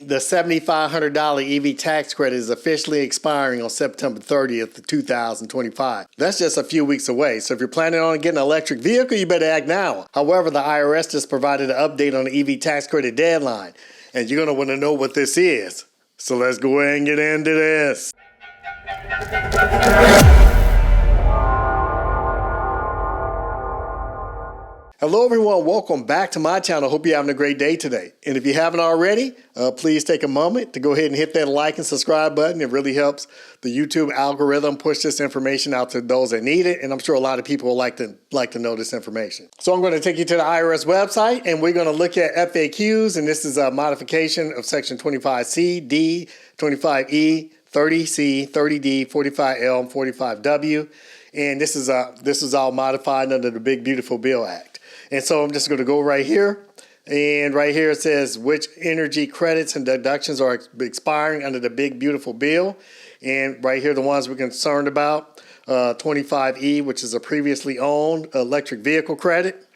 the $7,500 EV tax credit is officially expiring on September 30th, 2025. That's just a few weeks away, so if you're planning on getting an electric vehicle, you better act now. However, the IRS just provided an update on the EV tax credit deadline, and you're going to want to know what this is. So let's go ahead and get into this. Hello everyone, welcome back to my channel. Hope you're having a great day today. And if you haven't already, please take a moment to go ahead and hit that like and subscribe button. It really helps the YouTube algorithm push this information out to those that need it. And I'm sure a lot of people would like to know this information. So I'm going to take you to the IRS website and we're going to look at FAQs. And this is a modification of section 25C, D, 25E, 30C, 30D, 45L, and 45W. And this is all modified under the Big Beautiful Bill Act. And so I'm just going to go right here. And right here it says which energy credits and deductions are expiring under the Big Beautiful Bill. And right here, the ones we're concerned about, 25E, which is a previously owned electric vehicle credit.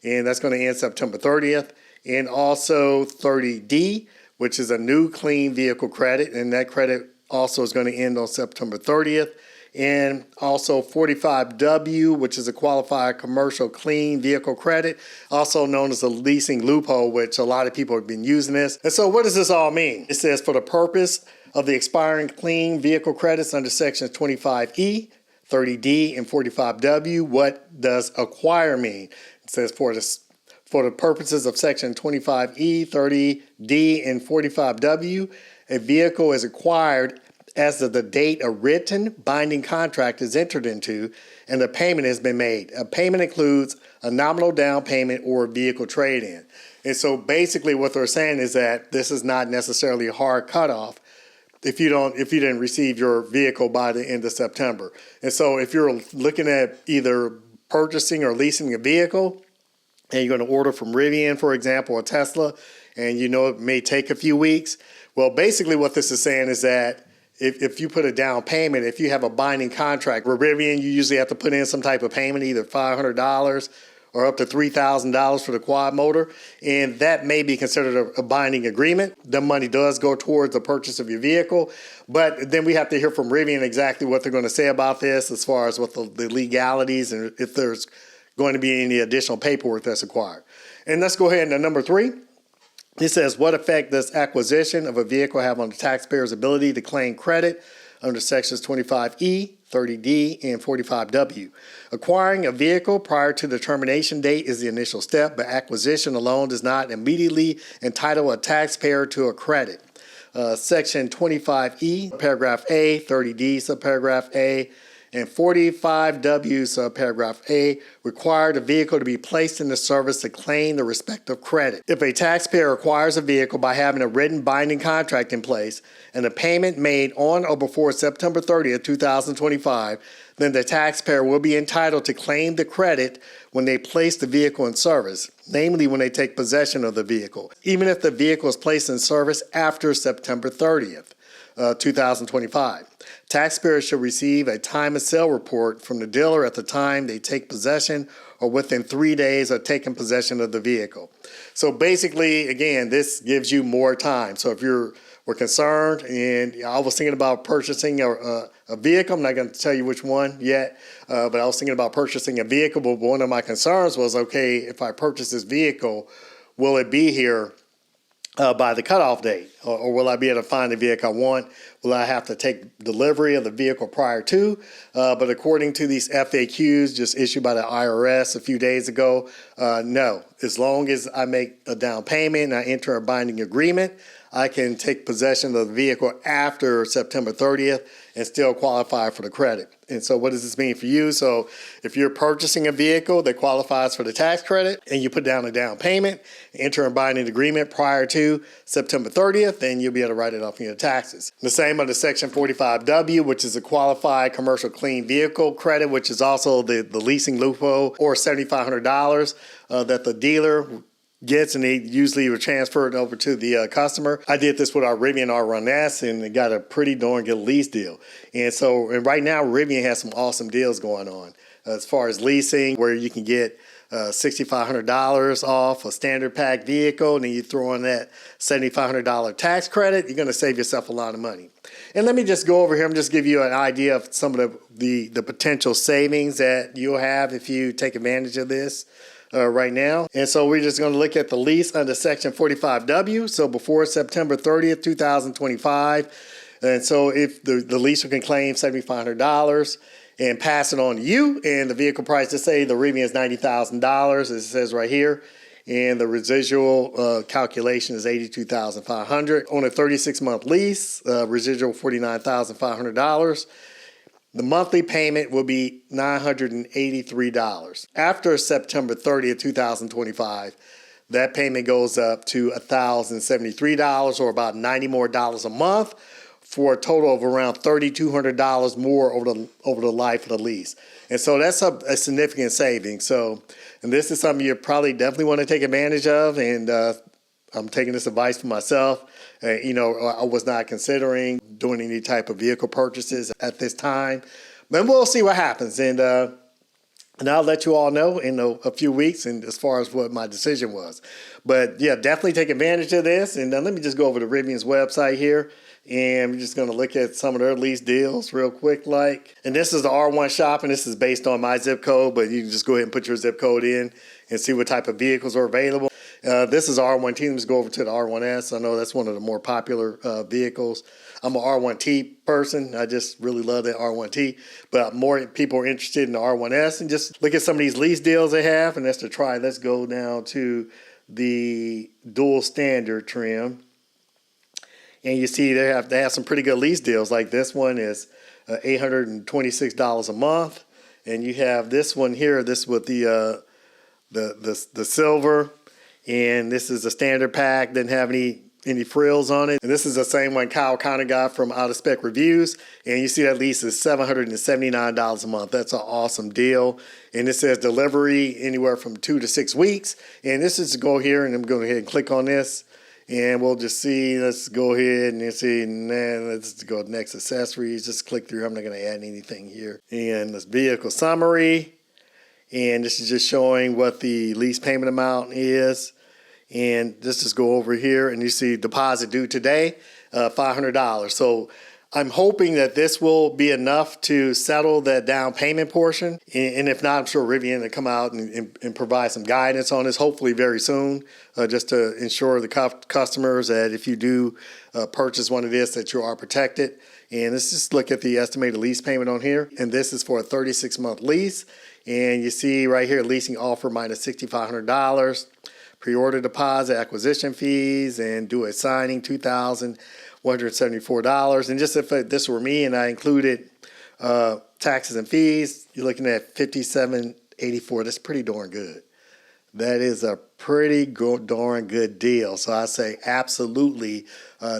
And that's going to end September 30th. And also 30D, which is a new clean vehicle credit. And that credit also is going to end on September 30th. And also 45W, which is a qualified commercial clean vehicle credit, also known as a leasing loophole, which a lot of people have been using this. And so what does this all mean? It says for the purpose of the expiring clean vehicle credits under sections 25E, 30D, and 45W, what does acquire mean? It says for the purposes of section 25E, 30D, and 45W, a vehicle is acquired as of the date a written binding contract is entered into and the payment has been made. A payment includes a nominal down payment or a vehicle trade-in. And so basically what they're saying is that this is not necessarily a hard cutoff if you didn't receive your vehicle by the end of September. And so if you're looking at either purchasing or leasing a vehicle and you're going to order from Rivian, for example, or Tesla, and you know it may take a few weeks, well, basically what this is saying is that if you put a down payment, if you have a binding contract with Rivian, you usually have to put in some type of payment, either $500 or up to $3,000 for the quad motor, and that may be considered a binding agreement. The money does go towards the purchase of your vehicle, but then we have to hear from Rivian exactly what they're going to say about this as far as what the legalities and if there's going to be any additional paperwork that's required. And let's go ahead to number 3. It says, what effect does acquisition of a vehicle have on the taxpayer's ability to claim credit under sections 25E, 30D, and 45W? Acquiring a vehicle prior to the termination date is the initial step, but acquisition alone does not immediately entitle a taxpayer to a credit. Section 25E, paragraph A, 30D, subparagraph A, and 45W, subparagraph A, require the vehicle to be placed in the service to claim the respective credit. If a taxpayer acquires a vehicle by having a written binding contract in place and a payment made on or before September 30th, 2025, then the taxpayer will be entitled to claim the credit when they place the vehicle in service, namely when they take possession of the vehicle, even if the vehicle is placed in service after September 30th. 2025. Taxpayers should receive a time of sale report from the dealer at the time they take possession or within 3 days of taking possession of the vehicle. So basically, again, this gives you more time. So if we're concerned, and I was thinking about purchasing a vehicle, I'm not going to tell you which one yet, but I was thinking about purchasing a vehicle, but one of my concerns was, okay, if I purchase this vehicle, will it be here by the cutoff date, or will I be able to find the vehicle I want? Will I have to take delivery of the vehicle prior to? But according to these FAQs just issued by the IRS a few days ago, no. As long as I make a down payment and I enter a binding agreement, I can take possession of the vehicle after September 30th and still qualify for the credit. And so what does this mean for you? So if you're purchasing a vehicle that qualifies for the tax credit and you put down a down payment, enter a binding agreement prior to September 30th, then you'll be able to write it off in your taxes. The same under section 45W, which is a qualified commercial clean vehicle credit, which is also the leasing loophole, or $7,500 that the dealer gets, and they usually will transfer it over to the customer. I did this with our Rivian R1T and got a pretty darn good lease deal. And right now Rivian has some awesome deals going on as far as leasing, where you can get $6,500 off a standard pack vehicle, and then you throw in that $7,500 tax credit, you're going to save yourself a lot of money. And let me just go over here and just give you an idea of some of the potential savings that you'll have if you take advantage of this right now. And so we're just going to look at the lease under Section 45W. So before September 30th, 2025. And so if the leaser can claim $7,500 and pass it on to you, and the vehicle price, to say the Rivian is $90,000, as it says right here, and the residual calculation is $82,500 on a 36-month lease, residual $49,500. The monthly payment will be $983. After September 30th, 2025, that payment goes up to $1,073, or about $90 more a month, for a total of around $3,200 more over the life of the lease. And so that's a significant saving. So, and this is something you probably definitely want to take advantage of. And I'm taking this advice for myself. I was not considering doing any type of vehicle purchases at this time, but we'll see what happens. And I'll let you all know in a few weeks, and as far as what my decision was. But yeah, definitely take advantage of this. And let me just go over to Rivian's website here. And we're just going to look at some of their lease deals real quick. And this is the R1 shop, and this is based on my zip code, but you can just go ahead and put your zip code in and see what type of vehicles are available. This is R1T. Let's go over to the R1S. I know that's one of the more popular vehicles. I'm an R1T person. I just really love the R1T, but more people are interested in the R1S. And just look at some of these lease deals they have, and that's to try. Let's go down to the dual standard trim. And you see they have some pretty good lease deals. Like this one is $826 a month, and you have this one here. This with the silver, and this is a standard pack. Didn't have any frills on it. And this is the same one Kyle Connor got from Out of Spec Reviews. And you see that lease is $779 a month. That's an awesome deal. And it says delivery anywhere from 2 to 6 weeks. And this is to go here, and I'm going to go ahead and click on this. And we'll just see, let's go ahead and see, let's go to next accessories, just click through. I'm not going to add anything here. And this vehicle summary, and this is just showing what the lease payment amount is. And let's just go over here, and you see deposit due today, $500. So I'm hoping that this will be enough to settle that down payment portion. And if not, I'm sure Rivian will come out and provide some guidance on this, hopefully very soon, just to ensure the customers that if you do purchase one of this, that you are protected. And let's just look at the estimated lease payment on here. And this is for a 36-month lease. And you see right here, leasing offer minus $6,500, pre-order deposit, acquisition fees, and do a signing, $2,174. And just if this were me and I included taxes and fees, you're looking at $57.84. That's pretty darn good. That is a pretty darn good deal. So I say absolutely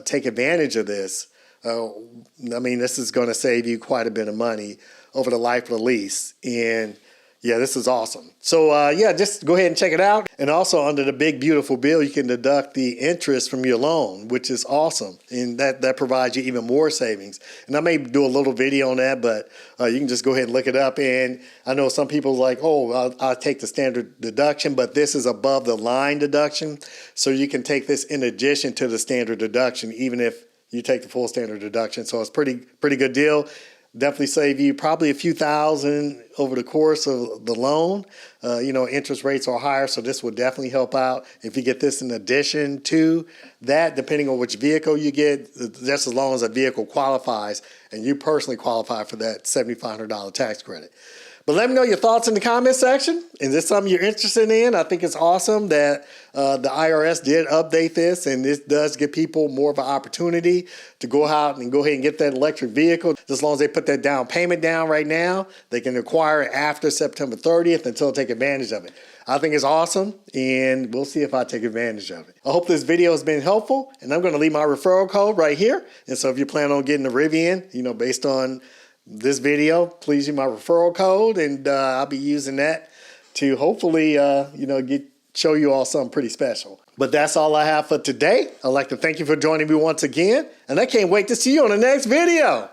take advantage of this. This is going to save you quite a bit of money over the life of the lease. And yeah, this is awesome. So just go ahead and check it out. And also under the big, beautiful bill, you can deduct the interest from your loan, which is awesome. And that provides you even more savings. And I may do a little video on that, but you can just go ahead and look it up. And I know some people are like, I'll take the standard deduction, but this is above the line deduction. So you can take this in addition to the standard deduction, even if you take the full standard deduction. So it's pretty good deal. Definitely save you probably a few thousand over the course of the loan. Interest rates are higher, so this will definitely help out. If you get this in addition to that, depending on which vehicle you get, just as long as a vehicle qualifies and you personally qualify for that $7,500 tax credit. But let me know your thoughts in the comment section. Is this something you're interested in? I think it's awesome that the IRS did update this, and this does give people more of an opportunity to go out and get that electric vehicle. As long as they put that down payment down right now, they can acquire it after September 30th until take advantage of it. I think it's awesome, and we'll see if I take advantage of it. I hope this video has been helpful, and I'm going to leave my referral code right here. And so if you plan on getting a Rivian, based on this video, please use my referral code, and I'll be using that to hopefully, show you all something pretty special. But that's all I have for today. I'd like to thank you for joining me once again, and I can't wait to see you on the next video.